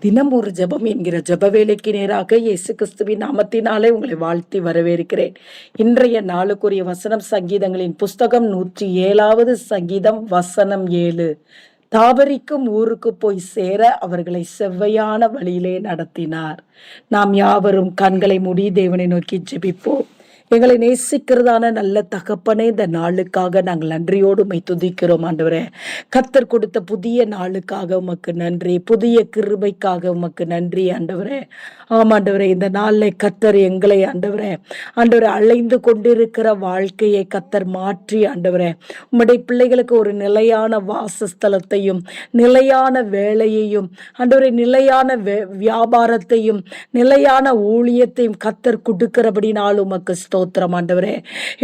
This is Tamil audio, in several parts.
தினம் ஒரு ஜெபம் என்கிற ஜெப வேலைக்கு நேராக இயேசு கிறிஸ்துவின் நாமத்தினாலே உங்களை வாழ்த்தி வரவேற்கிறேன். இன்றைய நாளுக்குரிய வசனம் சங்கீதங்களின் புஸ்தகம் 107வது சங்கீதம் வசனம் 7. தாபரிக்கும் ஊருக்கு போய் சேர அவர்களை செவ்வையான வழியிலே நடத்தினார். நாம் யாவரும் கண்களை மூடி தேவனை நோக்கி ஜெபிப்போம். எங்களை நேசிக்கிறதான நல்ல தகப்பனே, இந்த நாளுக்காக நாங்கள் நன்றியோடு உம்மை துதிக்கிறோம் ஆண்டவரே. கர்த்தர் கொடுத்த புதிய நாளுக்காக உமக்கு நன்றி, புதிய கிருபைக்காக உமக்கு நன்றி ஆண்டவரே. ஆமாண்டவரே, இந்த நாளில் கர்த்தர் எங்களை ஆண்டவரே அலைந்து கொண்டிருக்கிற வாழ்க்கையை கர்த்தர் மாற்றி ஆண்டவரே உம்முடைய பிள்ளைகளுக்கு ஒரு நிலையான வாசஸ்தலத்தையும் நிலையான வேலையையும் ஆண்டவரே நிலையான வியாபாரத்தையும் நிலையான ஊழியத்தையும் கர்த்தர் கொடுக்கிறபடினால் உமக்கு ஸ்தோத்திரம் ஆண்டவரே.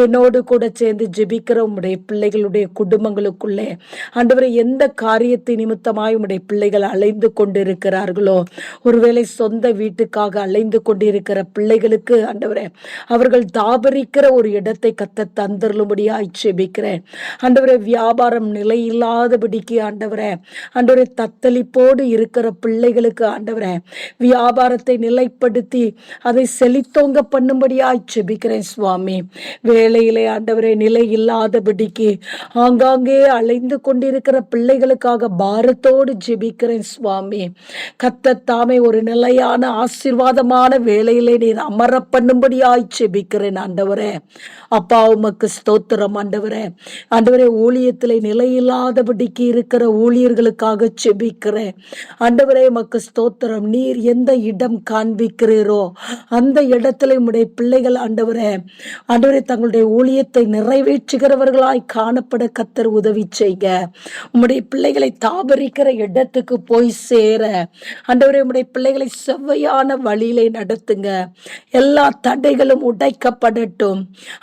என்னோடு கூட சேர்ந்து ஜெபிக்கிற உம்முடைய பிள்ளைகளுடைய குடும்பங்களுக்குள்ளே ஆண்டவரே எந்த காரியத்தை நிமித்தமாய் உம்முடைய பிள்ளைகள் அலைந்து கொண்டிருக்கிறார்களோ, ஒருவேளை சொந்த வீட்டுக்காக அலைந்து கொண்டிருக்கிற பிள்ளைகளுக்கு ஆண்டவரே அவர்கள் தாபரிக்கிற ஒரு இடத்தை கர்த்தர் தந்தருளும்படியாய் ஜெபிக்கிறேன் ஆண்டவரே. வியாபாரம் நிலை இல்லாதபடிக்கு ஆண்டவரே தத்தளிப்போடு இருக்கிற பிள்ளைகளுக்கு ஆண்டவரே வியாபாரத்தை நிலைப்படுத்தி அதை செழித்தோங்க பண்ணும்படியாய் ஜெபிக்கிறேன் சுவாமி. வேலையிலே ஆண்டவரே நிலை இல்லாதபடிக்கு ஆங்காங்கே அலைந்து கொண்டிருக்கிற பிள்ளைகளுக்காக பாரத்தோடு ஜெபிக்கிறேன் சுவாமி. கர்த்தர் தாமே ஒரு நிலையான ஆசீர்வாதமான வேலையிலே நீர் அமர பண்ணும்படியாய் ஜெபிக்கிறேன் ஆண்டவரே. அப்பா உமக்கு ஸ்தோத்திரம் ஆண்டவரே. ஆண்டவரே ஊழியத்திலே நிலையில்லாதபடிக்கு இருக்கிற ஊழியர்களுக்காக ஜெபிக்கிறேன் ஆண்டவரே. உமக்கு ஸ்தோத்திரம். நீர் எந்த இடம் காண்பிக்கிறீரோ அந்த இடத்துல உம்முடைய பிள்ளைகள் ஆண்டவரே தங்களுடைய ஊழியத்தை நிறைவேற்றுகிறவர்களாய் காணப்பட கர்த்தர் உதவி செய்க. உம்முடைய பிள்ளைகளை தாபரிக்கிற இடத்துக்கு போய் சேர ஆண்டவரே உம்முடைய பிள்ளைகளை செவ்வையான வழியிலே நடத்துங்க. எல்லா தடைகளும் உடைக்கப்படட்டும்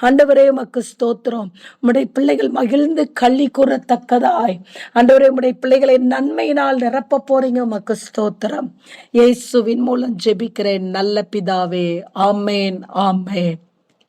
ஆண்டவரே. உமக்கு ஸ்தோத்திரம். உம்முடைய பிள்ளைகள் மகிழ்ந்து களி கூறத்தக்கதாய் ஆண்டவரே உம்முடைய பிள்ளைகளை நன்மையினால் நிரப்ப போறீங்க. உமக்கு ஸ்தோத்திரம். இயேசுவின் மூலம் ஜெபிக்கிறேன் நல்ல பிதாவே. ஆமேன், ஆமேன்.